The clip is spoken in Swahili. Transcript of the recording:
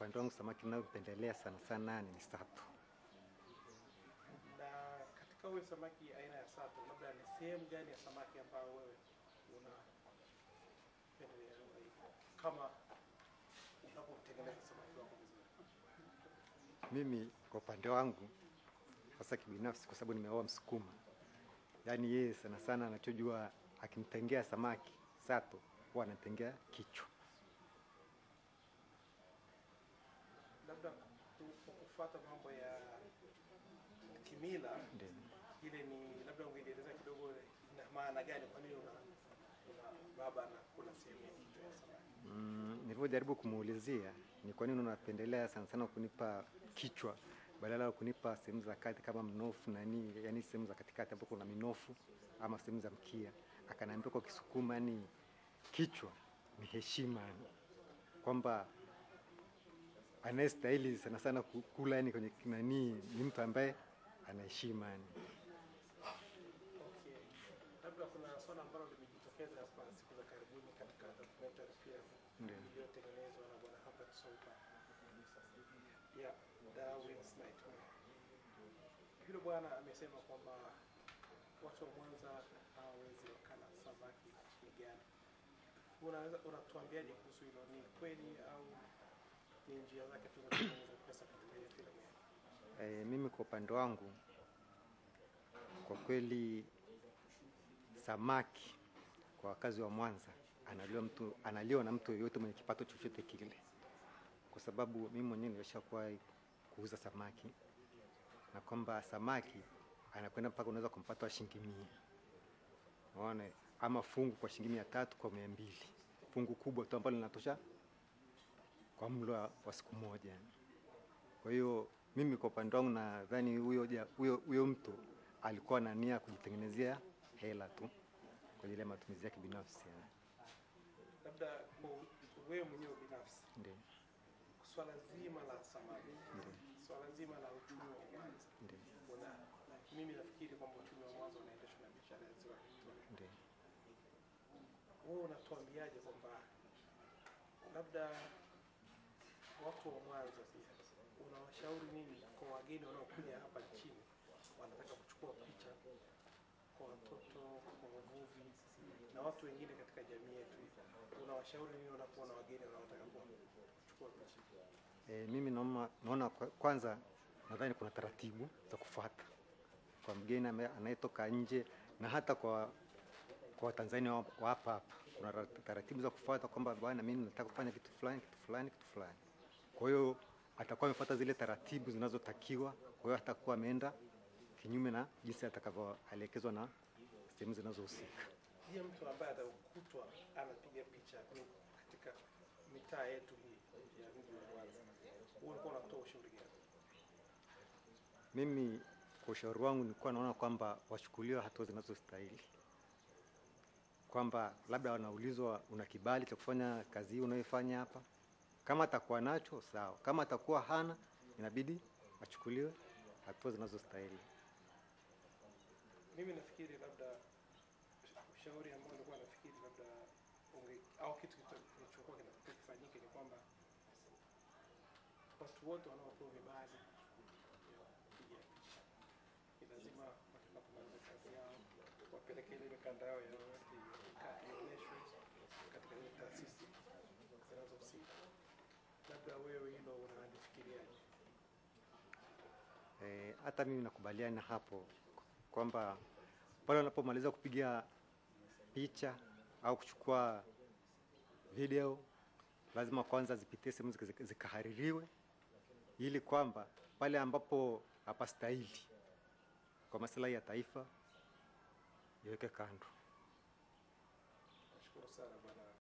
upande wangu samaki ninayopendelea sana sana ni sato. Na katika huyo samaki aina ya sato, labda ni sehemu gani ya samaki ambao wewe unapendelea kama unapotengeneza samaki wako vizuri? Mimi kwa upande wangu hasa kibinafsi, kwa sababu nimeoa Msukuma, yani yeye sana sana anachojua akimtengea samaki sato huwa anatengea kichwa. Labda kufuata mambo ya kimila, ile ni labda ungeeleza kidogo ina maana gani, kwa nini una baba na kula sehemu ya kichwa ya samaki? Nilipojaribu kumuulizia ni kwa nini unapendelea sana sana kunipa kichwa badala ya kunipa sehemu za kati kama mnofu na nini, yani sehemu za katikati ambapo kuna minofu ama sehemu za mkia, akaniambia kwa Kisukuma ni kichwa ni heshima, kwamba anastahili sana sana kula yani kwenye nani ni mtu ambaye anaheshima yani. Okay. Labda kuna swala ambalo limejitokeza hapa siku za karibuni katika documentary film iliyotengenezwa na bwana Herbert Soupa ya Darwin's Nightmare. Yule bwana amesema kwamba watu wa Mwanza hawawezi wakala samaki migani. Unatuambiaje kuhusu hilo? Ni kweli au ni njia zake tu za kutengeneza pesa katika hiyo filamu? Mimi kwa upande wangu kwa kweli samaki kwa wakazi wa Mwanza analiwa na mtu yeyote mwenye kipato chochote kile, kwa sababu mimi mwenyewe nimeshakuwa kuuza samaki na kwamba samaki anakwenda mpaka unaweza kumpata shilingi 100. Unaona, ama fungu kwa shilingi 300 kwa 200. Fungu kubwa tu ambalo linatosha kwa mlo wa siku moja. Kwa hiyo mimi kwa upande wangu nadhani huyo mtu alikuwa na nia kujitengenezea hela tu kwa ajili ya matumizi yake binafsi. Labda wewe mwenyewe binafsi, ndio swala zima la samaki, swala zima la uchumi wa Mwanza, mimi nafikiri kwamba uchumi wa Mwanza unaendeshwa na biashara ya ziwa Victoria. Wewe unatuambiaje kwamba labda watu wa Mwanza pia unawashauri nini kwa wageni wanaokuja hapa nchini wanataka kuchukua picha kwa watoto, kwa wavuvi na watu wengine katika jamii yetu? Unawashauri nini unapoona wageni wanaotaka kuchukua picha? Mimi naona kwanza nadhani kuna taratibu za kufuata kwa mgeni anayetoka nje na hata kwa Watanzania wa hapa. Kuna taratibu za kufuata kwamba bwana, mimi nataka kufanya kitu fulani kitu fulani kitu fulani. Kwa hiyo atakuwa amefuata zile taratibu zinazotakiwa, kwa hiyo atakuwa ameenda kinyume na jinsi atakavyoelekezwa na sehemu zinazohusika. Ndiye mtu ambaye atakutwa anapiga picha katika mitaa yetu hii ya mji wa Mwanza, ulikuwa unatoa ushauri gani? Mimi kwa ushauri wangu nilikuwa naona kwamba wachukuliwe hatua zinazostahili, kwamba labda wanaulizwa una kibali cha kufanya kazi hii unayofanya hapa. Kama atakuwa nacho sawa, kama atakuwa hana inabidi achukuliwe hatua zinazostahili. Mimi nafikiri labda ushauri ambao nilikuwa nafikiri labda au kitu kilichokuwa kinafanyika ni kwamba watu wote wanaopewa vibali kupiga picha ni lazima watakapomaliza kazi yao wapeleke ile mikanda yao ya ionyeshwe katika ile taasisi zinazohusika. Labda wewe hilo unalifikiriaje? Hata mimi nakubaliana hapo kwamba pale wanapomaliza kupiga picha au kuchukua video lazima kwanza zipitie sehemu zikahaririwe, ili kwamba pale ambapo hapastahili kwa maslahi ya taifa iweke kando. Nashukuru sana bwana.